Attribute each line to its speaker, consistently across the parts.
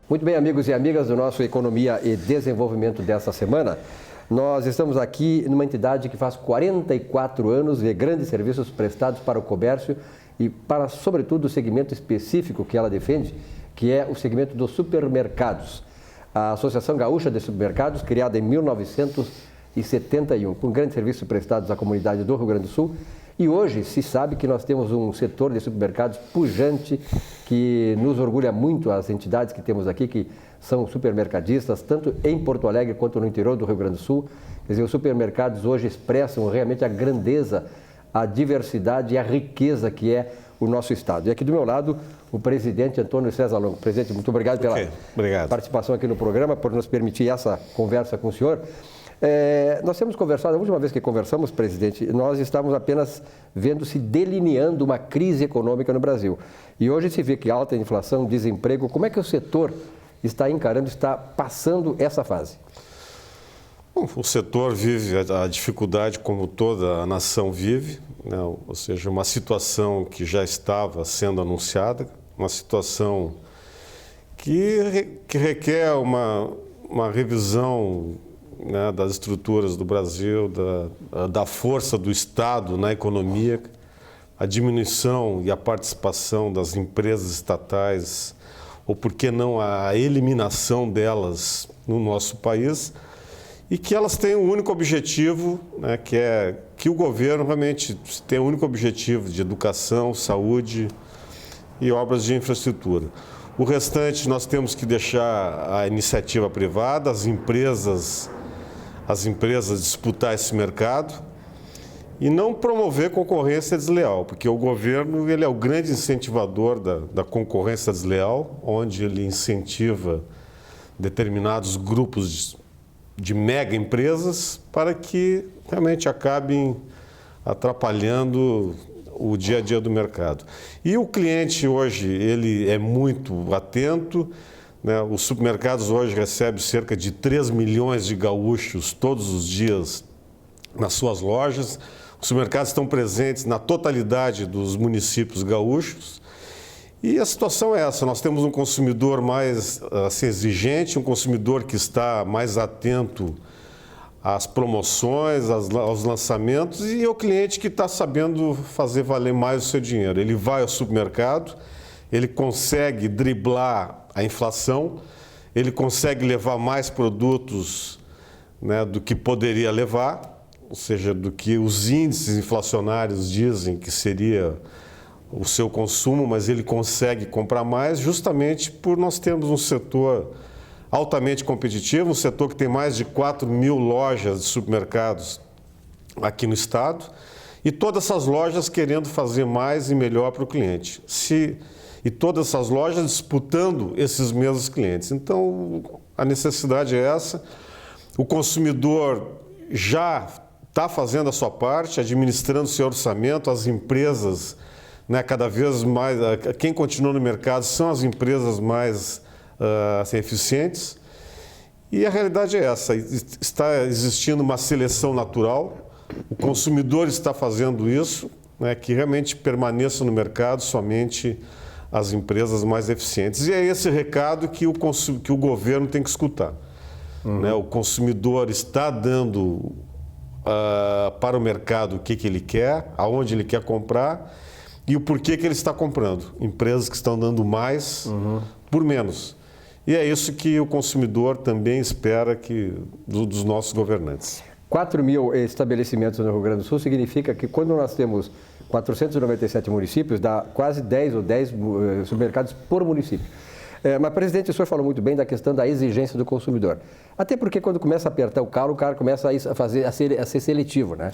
Speaker 1: Muito bem, amigos e amigas do nosso Economia e Desenvolvimento dessa semana. Nós estamos aqui numa entidade que faz 44 anos de grandes serviços prestados para o comércio e para, sobretudo, o segmento específico que ela defende, que é o segmento dos supermercados. A Associação Gaúcha de Supermercados, criada em 1971, com grandes serviços prestados à comunidade do Rio Grande do Sul. E hoje se sabe que nós temos um setor de supermercados pujante, que nos orgulha muito as entidades que temos aqui, que são supermercadistas, tanto em Porto Alegre quanto no interior do Rio Grande do Sul. Quer dizer, os supermercados hoje expressam realmente a grandeza, a diversidade e a riqueza que é o nosso estado. E aqui do meu lado, o presidente Antônio César Longo. Presidente, muito obrigado pela participação aqui no programa, por nos permitir essa conversa com o senhor. Nós temos conversado, a última vez que conversamos, presidente, nós estávamos apenas vendo se delineando uma crise econômica no Brasil. E hoje se vê que alta inflação, desemprego, como é que o setor está encarando, está passando essa fase?
Speaker 2: Bom, o setor vive a dificuldade como toda a nação vive, né? Ou seja, uma situação que já estava sendo anunciada, uma situação que requer uma revisão, né, das estruturas do Brasil, da força do Estado na economia, a diminuição e a participação das empresas estatais, ou por que não a eliminação delas no nosso país, e que elas têm um único objetivo, né, que é que o governo realmente tem um único objetivo de educação, saúde e obras de infraestrutura. O restante nós temos que deixar a iniciativa privada, as empresas disputar esse mercado e não promover concorrência desleal, porque o governo ele é o grande incentivador da concorrência desleal, onde ele incentiva determinados grupos de mega empresas para que realmente acabem atrapalhando o dia a dia do mercado. E o cliente hoje ele é muito atento, né? Os supermercados hoje recebem cerca de 3 milhões de gaúchos todos os dias nas suas lojas. Os supermercados estão presentes na totalidade dos municípios gaúchos. E a situação é essa, nós temos um consumidor mais assim, exigente, um consumidor que está mais atento às promoções, aos lançamentos, e é o cliente que está sabendo fazer valer mais o seu dinheiro. Ele vai ao supermercado, ele consegue driblar a inflação, ele consegue levar mais produtos, né, do que poderia levar, ou seja, do que os índices inflacionários dizem que seria o seu consumo, mas ele consegue comprar mais justamente por nós termos um setor altamente competitivo, um setor que tem mais de 4 mil lojas de supermercados aqui no estado e todas essas lojas querendo fazer mais e melhor para o cliente. E todas essas lojas disputando esses mesmos clientes. Então, a necessidade é essa. O consumidor já está fazendo a sua parte, administrando seu orçamento, as empresas, né, cada vez mais, quem continua no mercado são as empresas mais assim, eficientes. E a realidade é essa, está existindo uma seleção natural, o consumidor está fazendo isso, né, que realmente permaneça no mercado somente as empresas mais eficientes. E é esse recado que o governo tem que escutar. Né? O consumidor está dando para o mercado o que ele quer, aonde ele quer comprar e o porquê que ele está comprando. Empresas que estão dando mais por menos. E é isso que o consumidor também espera dos nossos governantes.
Speaker 1: 4 mil estabelecimentos no Rio Grande do Sul significa que quando nós temos 497 municípios, dá quase 10 supermercados por município. Mas, presidente, o senhor falou muito bem da questão da exigência do consumidor. Até porque quando começa a apertar o cara começa a ser seletivo, né?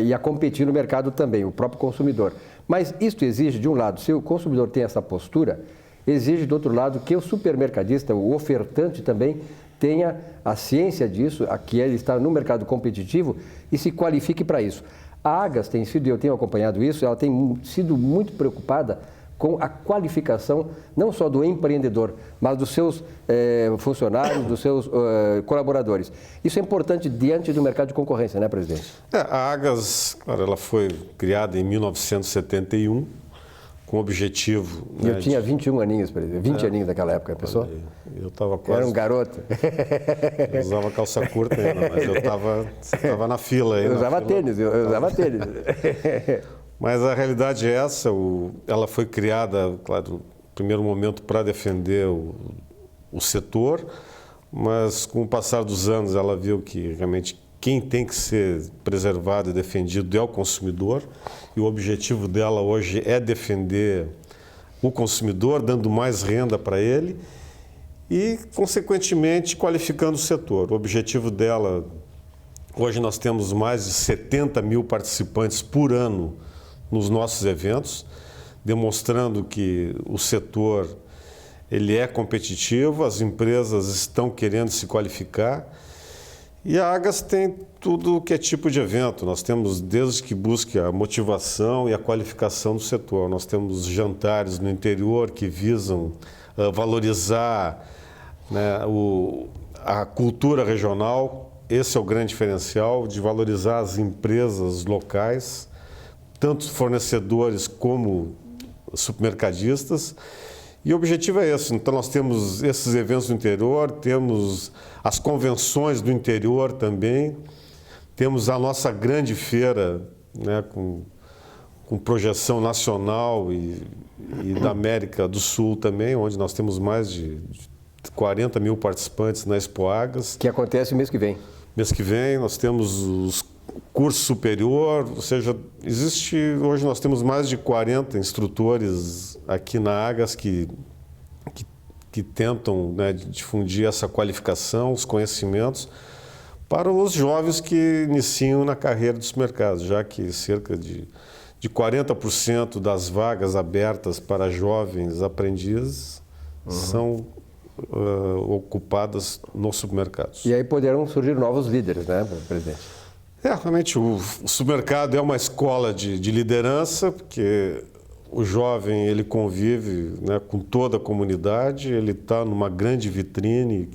Speaker 1: E a competir no mercado também, o próprio consumidor. Mas isto exige, de um lado, se o consumidor tem essa postura, exige, do outro lado, que o supermercadista, o ofertante também, tenha a ciência disso, que ele está no mercado competitivo e se qualifique para isso. A Agas tem sido, e eu tenho acompanhado isso, ela tem sido muito preocupada com a qualificação não só do empreendedor, mas dos seus funcionários, dos seus colaboradores. Isso é importante diante do mercado de concorrência, né, presidente?
Speaker 2: A Agas, ela foi criada em 1971, com o objetivo...
Speaker 1: Eu tinha 21 aninhos, presidente, 20 aninhos naquela época, pessoal.
Speaker 2: Eu estava quase...
Speaker 1: Era um garoto.
Speaker 2: Eu usava calça curta ainda, mas eu estava na fila aí.
Speaker 1: Eu usava tênis.
Speaker 2: Mas a realidade é essa, ela foi criada, claro, no primeiro momento para defender o setor, mas com o passar dos anos ela viu que realmente quem tem que ser preservado e defendido é o consumidor, e o objetivo dela hoje é defender o consumidor, dando mais renda para ele e, consequentemente, qualificando o setor. O objetivo dela, hoje nós temos mais de 70 mil participantes por ano nos nossos eventos, demonstrando que o setor ele é competitivo, as empresas estão querendo se qualificar. E a Agas tem tudo que é tipo de evento. Nós temos, desde que busque a motivação e a qualificação do setor. Nós temos jantares no interior que visam valorizar, né, a cultura regional. Esse é o grande diferencial, de valorizar as empresas locais, tanto fornecedores como supermercadistas. E o objetivo é esse. Então, nós temos esses eventos no interior, temos as convenções do interior também, temos a nossa grande feira, né, com projeção nacional e da América do Sul também, onde nós temos mais de 40 mil participantes na Expo Agas.
Speaker 1: Que acontece mês que vem.
Speaker 2: Mês que vem nós temos os curso superior, ou seja, hoje nós temos mais de 40 instrutores aqui na Agas que tentam, né, difundir essa qualificação, os conhecimentos para os jovens que iniciam na carreira dos mercados, já que cerca de 40% das vagas abertas para jovens aprendizes são ocupadas nos supermercados.
Speaker 1: E aí poderão surgir novos líderes, né, presidente?
Speaker 2: Realmente o supermercado é uma escola de liderança, porque o jovem ele convive, né, com toda a comunidade, ele está numa grande vitrine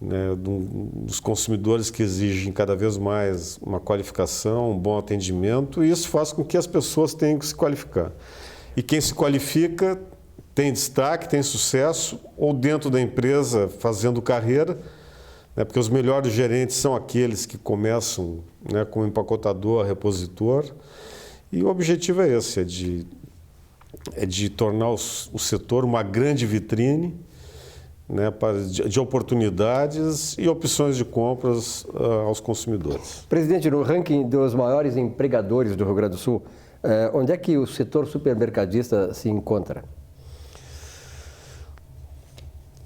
Speaker 2: né, dos consumidores que exigem cada vez mais uma qualificação, um bom atendimento, e isso faz com que as pessoas tenham que se qualificar. E quem se qualifica tem destaque, tem sucesso, ou dentro da empresa fazendo carreira, né, porque os melhores gerentes são aqueles que começam, né, como empacotador, repositor, e o objetivo é esse, é de tornar o setor uma grande vitrine, né, de oportunidades e opções de compras aos consumidores.
Speaker 1: Presidente, no ranking dos maiores empregadores do Rio Grande do Sul, onde é que o setor supermercadista se encontra?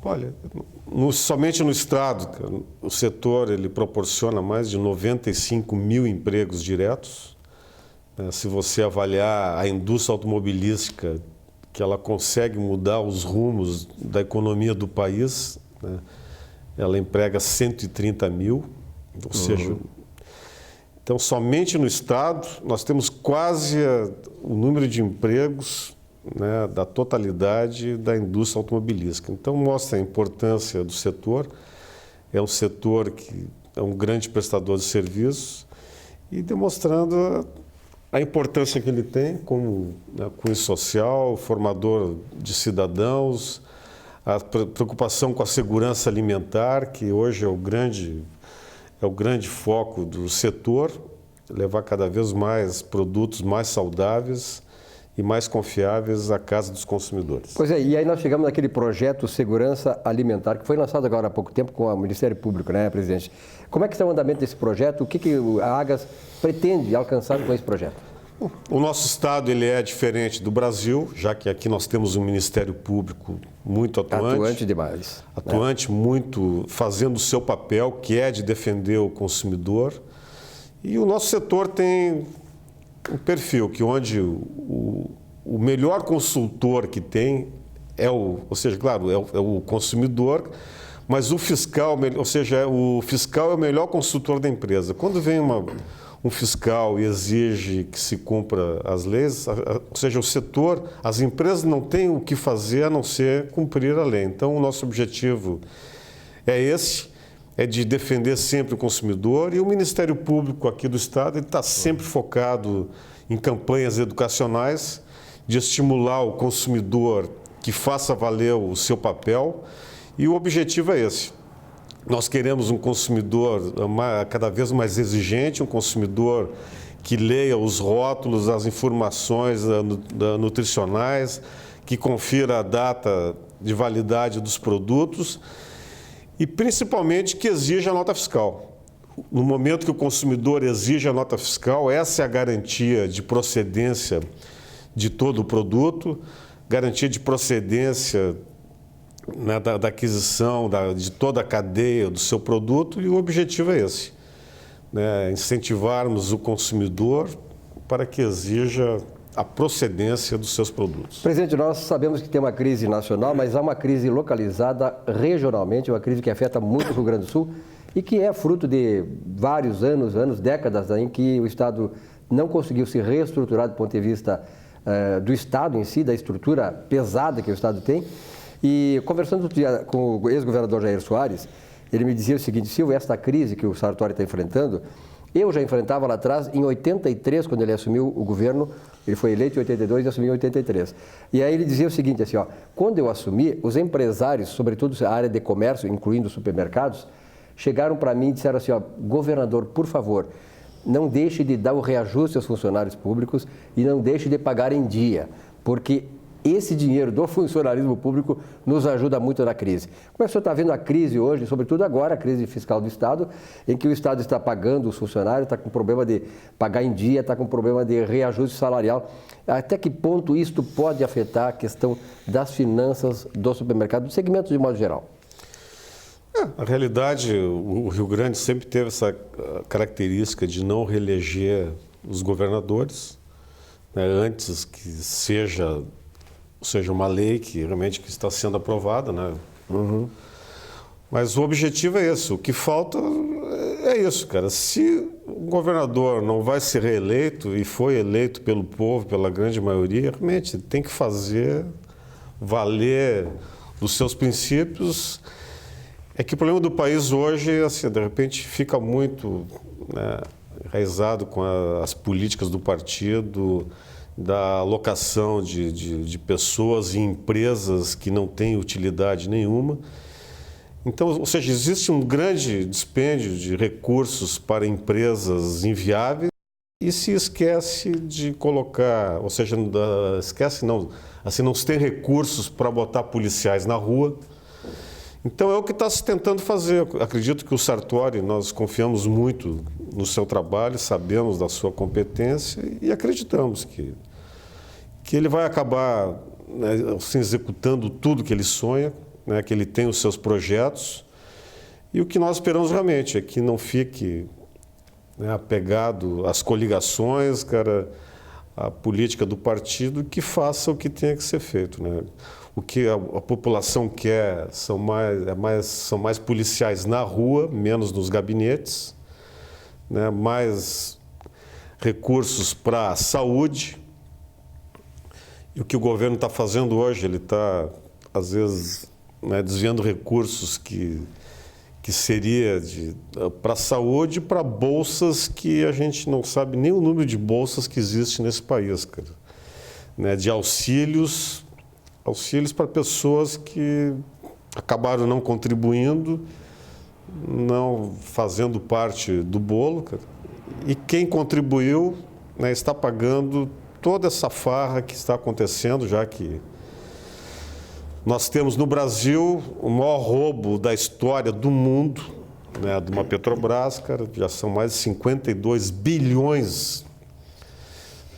Speaker 2: Olha, somente no estado, o setor ele proporciona mais de 95 mil empregos diretos. Se você avaliar a indústria automobilística, que ela consegue mudar os rumos da economia do país, né, ela emprega 130 mil, ou seja, então somente no estado nós temos quase o número de empregos, né, da totalidade da indústria automobilística. Então mostra a importância do setor, é um setor que é um grande prestador de serviços e demonstrando a importância que ele tem como, né, cunho social, formador de cidadãos, a preocupação com a segurança alimentar, que hoje é o grande foco do setor, levar cada vez mais produtos mais saudáveis e mais confiáveis à casa dos consumidores.
Speaker 1: Pois é, e aí nós chegamos naquele projeto Segurança Alimentar, que foi lançado agora há pouco tempo com o Ministério Público, né, presidente? Como é que está o andamento desse projeto? O que a Agas pretende alcançar com esse projeto?
Speaker 2: O nosso estado ele é diferente do Brasil, já que aqui nós temos um Ministério Público muito atuante.
Speaker 1: Atuante demais.
Speaker 2: Atuante, muito, fazendo o seu papel, que é de defender o consumidor. E o nosso setor tem um perfil que onde o melhor consultor que tem ou seja, claro, é o consumidor, mas o fiscal, ou seja, o fiscal é o melhor consultor da empresa. Quando vem um fiscal e exige que se cumpra as leis, ou seja, o setor, as empresas não têm o que fazer a não ser cumprir a lei. Então, o nosso objetivo é esse, é de defender sempre o consumidor, e o Ministério Público aqui do Estado está sempre focado em campanhas educacionais de estimular o consumidor que faça valer o seu papel, e o objetivo é esse. Nós queremos um consumidor cada vez mais exigente, um consumidor que leia os rótulos, as informações nutricionais, que confira a data de validade dos produtos e, principalmente, que exija a nota fiscal. No momento que o consumidor exige a nota fiscal, essa é a garantia de procedência de todo o produto, garantia de procedência, né, da aquisição de toda a cadeia do seu produto, e o objetivo é esse, né, incentivarmos o consumidor para que exija a procedência dos seus produtos.
Speaker 1: Presidente, nós sabemos que tem uma crise nacional, mas há uma crise localizada regionalmente, uma crise que afeta muito o Rio Grande do Sul e que é fruto de vários anos, décadas em que o Estado não conseguiu se reestruturar do ponto de vista do Estado em si, da estrutura pesada que o Estado tem. E conversando outro dia com o ex-governador Jair Soares, ele me dizia o seguinte: Silvio, esta crise que o Sartori está enfrentando, eu já enfrentava lá atrás, em 83, quando ele assumiu o governo, ele foi eleito em 82 e assumiu em 83. E aí ele dizia o seguinte, assim, ó, quando eu assumi, os empresários, sobretudo a área de comércio, incluindo supermercados, chegaram para mim e disseram assim, ó, governador, por favor, não deixe de dar o reajuste aos funcionários públicos e não deixe de pagar em dia, porque esse dinheiro do funcionalismo público nos ajuda muito na crise. Como é que o senhor está vendo a crise hoje, sobretudo agora, a crise fiscal do Estado, em que o Estado está pagando os funcionários, está com problema de pagar em dia, está com problema de reajuste salarial. Até que ponto isto pode afetar a questão das finanças do supermercado, do segmento de modo geral?
Speaker 2: Na realidade, o Rio Grande sempre teve essa característica de não reeleger os governadores, né, antes que seja uma lei que realmente está sendo aprovada, né? Uhum. Mas o objetivo é esse. O que falta é isso, cara. Se o governador não vai ser reeleito e foi eleito pelo povo, pela grande maioria, realmente tem que fazer valer os seus princípios. É que o problema do país hoje, assim, de repente, fica muito, né, enraizado com as políticas do partido, da alocação de pessoas e empresas que não têm utilidade nenhuma. Então, ou seja, existe um grande dispêndio de recursos para empresas inviáveis e se esquece de colocar, ou seja, esquece não, assim, não se tem recursos para botar policiais na rua. Então, é o que está se tentando fazer. Eu acredito que o Sartori, nós confiamos muito no seu trabalho, sabemos da sua competência e acreditamos que ele vai acabar, né, assim, executando tudo que ele sonha, né, que ele tem os seus projetos. E o que nós esperamos realmente é que não fique, né, apegado às coligações, cara, à política do partido, que faça o que tenha que ser feito, né? O que a população quer são mais policiais na rua, menos nos gabinetes, né? Mais recursos para a saúde. E o que o governo está fazendo hoje, ele está, às vezes, né, desviando recursos que seria para a saúde, para bolsas que a gente não sabe nem o número de bolsas que existe nesse país, cara. Né, de auxílios para pessoas que acabaram não contribuindo, não fazendo parte do bolo, cara. E quem contribuiu, né, está pagando toda essa farra que está acontecendo, já que nós temos no Brasil o maior roubo da história do mundo, né, de uma Petrobras, cara, já são mais de 52 bilhões,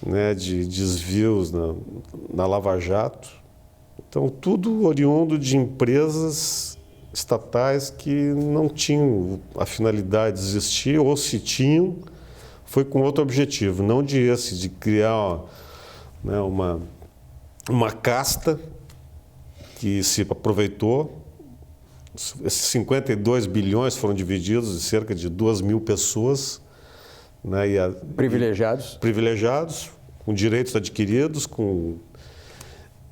Speaker 2: né, de desvios na Lava Jato. Então, tudo oriundo de empresas estatais que não tinham a finalidade de existir, ou se tinham, foi com outro objetivo, não de criar, né, uma casta que se aproveitou. Esses 52 bilhões foram divididos em cerca de 2.000 pessoas, né, privilegiados, com direitos adquiridos,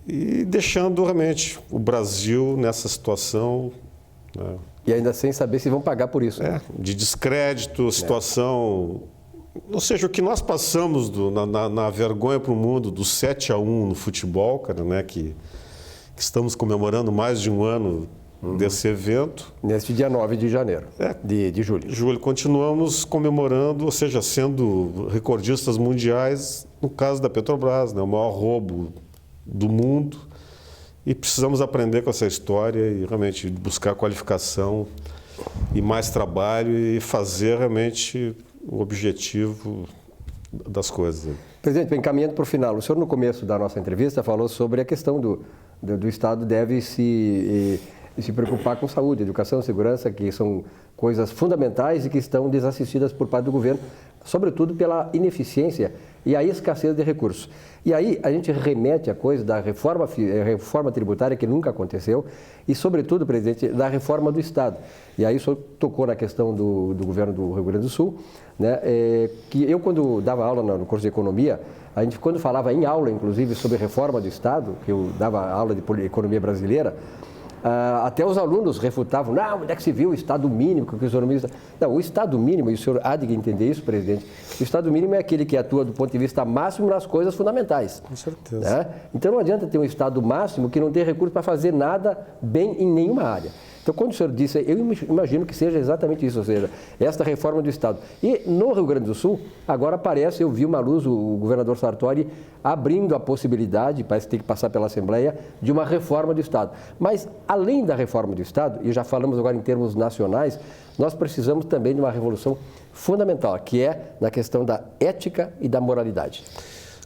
Speaker 2: e deixando realmente o Brasil nessa situação, né,
Speaker 1: e ainda sem saber se vão pagar por isso.
Speaker 2: De descrédito, situação, Ou seja, o que nós passamos na vergonha para o mundo do 7-1 no futebol, cara, né, que estamos comemorando mais de um ano desse evento.
Speaker 1: Neste dia 9 de janeiro, de julho.
Speaker 2: Julho, continuamos comemorando, ou seja, sendo recordistas mundiais, no caso da Petrobras, né, o maior roubo do mundo. E precisamos aprender com essa história e realmente buscar qualificação e mais trabalho e fazer realmente o objetivo das coisas.
Speaker 1: Presidente, encaminhando para o final, o senhor no começo da nossa entrevista falou sobre a questão do Estado deve se preocupar com saúde, educação, segurança, que são coisas fundamentais e que estão desassistidas por parte do governo, sobretudo pela ineficiência e a escassez de recursos. E aí a gente remete à coisa da reforma tributária que nunca aconteceu e, sobretudo, presidente, da reforma do Estado. E aí o senhor tocou na questão do governo do Rio Grande do Sul, né, que eu, quando dava aula no curso de economia, a gente, quando falava em aula, inclusive, sobre reforma do Estado, que eu dava aula de economia brasileira, até os alunos refutavam, não, onde é que se viu o Estado mínimo, que os economistas... Não, o Estado mínimo, e o senhor há de entender isso, presidente, o Estado mínimo é aquele que atua do ponto de vista máximo nas coisas fundamentais.
Speaker 2: Com certeza.
Speaker 1: Né? Então não adianta ter um Estado máximo que não tem recurso para fazer nada bem em nenhuma área. Então, quando o senhor disse, eu imagino que seja exatamente isso, ou seja, esta reforma do Estado. E no Rio Grande do Sul, agora parece, eu vi uma luz, o governador Sartori abrindo a possibilidade, parece que tem que passar pela Assembleia, de uma reforma do Estado. Mas, além da reforma do Estado, e já falamos agora em termos nacionais, nós precisamos também de uma revolução fundamental, que é na questão da ética e da moralidade.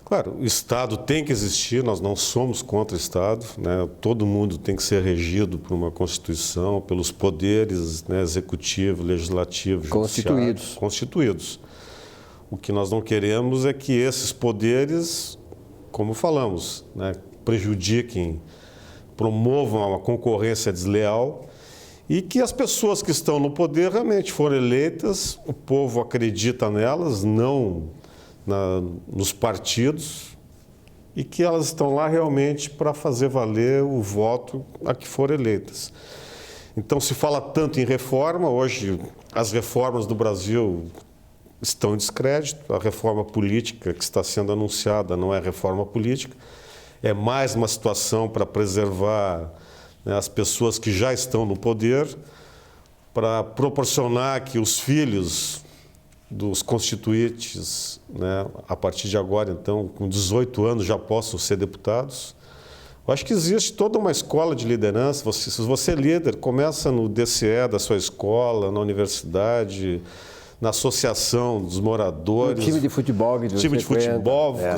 Speaker 2: Claro, o Estado tem que existir, nós não somos contra o Estado, né? Todo mundo tem que ser regido por uma Constituição, pelos poderes, né, executivo, legislativo, judiciário, constituídos. O que nós não queremos é que esses poderes, como falamos, né, prejudiquem, promovam uma concorrência desleal e que as pessoas que estão no poder realmente foram eleitas, o povo acredita nelas, não nos partidos, e que elas estão lá realmente para fazer valer o voto a que foram eleitas. Então, se fala tanto em reforma, hoje as reformas do Brasil estão em descrédito, a reforma política que está sendo anunciada não é reforma política, é mais uma situação para preservar, né, as pessoas que já estão no poder, para proporcionar que os filhos dos constituintes, né, a partir de agora, então, com 18 anos já possam ser deputados. Eu acho que existe toda uma escola de liderança. Se você é líder, começa no DCE da sua escola, na universidade, na associação dos moradores.
Speaker 1: No time de futebol.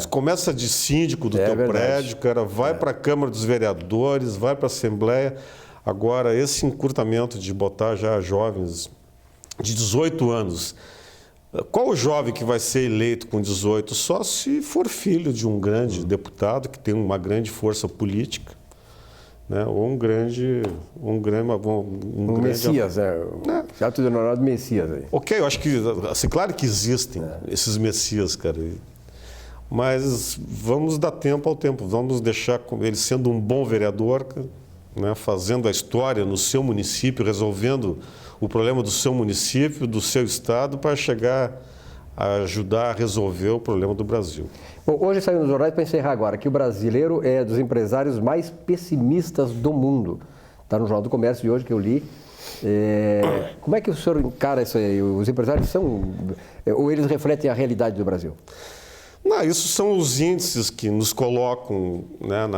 Speaker 2: Começa de síndico do teu prédio, cara, vai para a Câmara dos Vereadores, vai para a Assembleia. Agora, esse encurtamento de botar já jovens de 18 anos... Qual o jovem que vai ser eleito com 18? Só se for filho de um grande deputado que tem uma grande força política, né? Ou um
Speaker 1: Messias, né? Chato de Honorado Messias. Aí.
Speaker 2: Ok, eu acho que, assim, claro que existem esses Messias, cara. Mas vamos dar tempo ao tempo, vamos deixar ele sendo um bom vereador, né? Fazendo a história no seu município, resolvendo o problema do seu município, do seu estado, para chegar a ajudar a resolver o problema do Brasil.
Speaker 1: Bom, hoje saiu nos jornais, para encerrar agora, que o brasileiro é dos empresários mais pessimistas do mundo. Está no Jornal do Comércio de hoje que eu li. Como é que o senhor encara isso aí? Os empresários são... ou eles refletem a realidade do Brasil?
Speaker 2: Não, isso são os índices que nos colocam, né,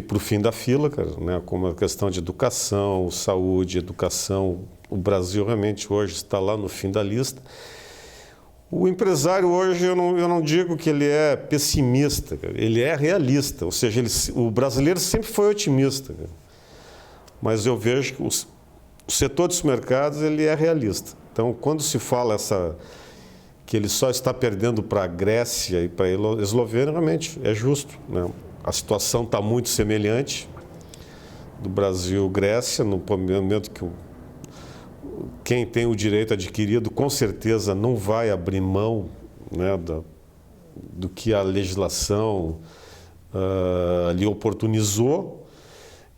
Speaker 2: para o fim da fila, cara, né? Como a questão de educação, saúde, educação. O Brasil realmente hoje está lá no fim da lista. O empresário hoje, eu não digo que ele é pessimista, cara. Ele é realista, ou seja, o brasileiro sempre foi otimista, cara. Mas eu vejo que o setor dos mercados ele é realista. Então, quando se fala que ele só está perdendo para a Grécia e para a Eslovênia, realmente é justo, né? A situação está muito semelhante do Brasil-Grécia, no momento que quem tem o direito adquirido, com certeza não vai abrir mão, né, do que a legislação lhe oportunizou.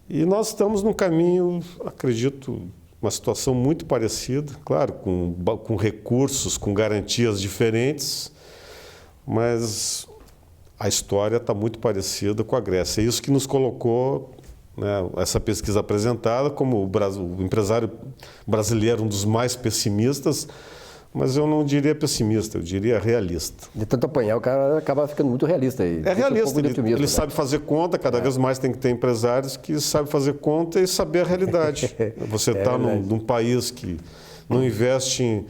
Speaker 2: E nós estamos num caminho, acredito, uma situação muito parecida, claro, com recursos, com garantias diferentes, mas a história está muito parecida com a Grécia. É isso que nos colocou, né, essa pesquisa apresentada como o empresário brasileiro um dos mais pessimistas, mas eu não diria pessimista, eu diria realista.
Speaker 1: De tanto apanhar, o cara acaba ficando muito realista.
Speaker 2: É realista, ele sabe fazer conta, cada vez mais tem que ter empresários que sabem fazer conta e saber a realidade. Você está num país que não investe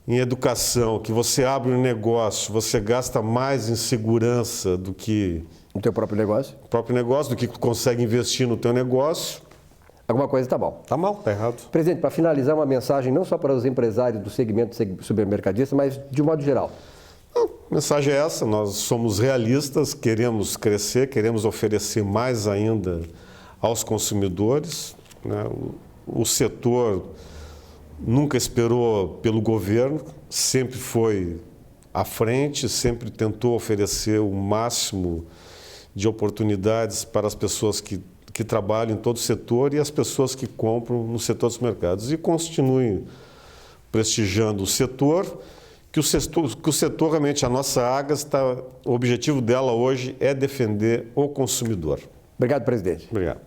Speaker 2: em educação, que você abre um negócio, você gasta mais em segurança do que...
Speaker 1: No teu próprio negócio?
Speaker 2: Próprio negócio, do que consegue investir no teu negócio.
Speaker 1: Alguma coisa está mal.
Speaker 2: Está mal, está errado.
Speaker 1: Presidente, para finalizar, uma mensagem não só para os empresários do segmento supermercadista, mas de um modo geral.
Speaker 2: A mensagem é essa, nós somos realistas, queremos crescer, queremos oferecer mais ainda aos consumidores, né? O setor nunca esperou pelo governo, sempre foi à frente, sempre tentou oferecer o máximo de oportunidades para as pessoas que trabalham em todo o setor e as pessoas que compram no setor dos mercados. E continue prestigiando o setor, que o setor realmente, a nossa Agas, o objetivo dela hoje é defender o consumidor.
Speaker 1: Obrigado, presidente.
Speaker 2: Obrigado.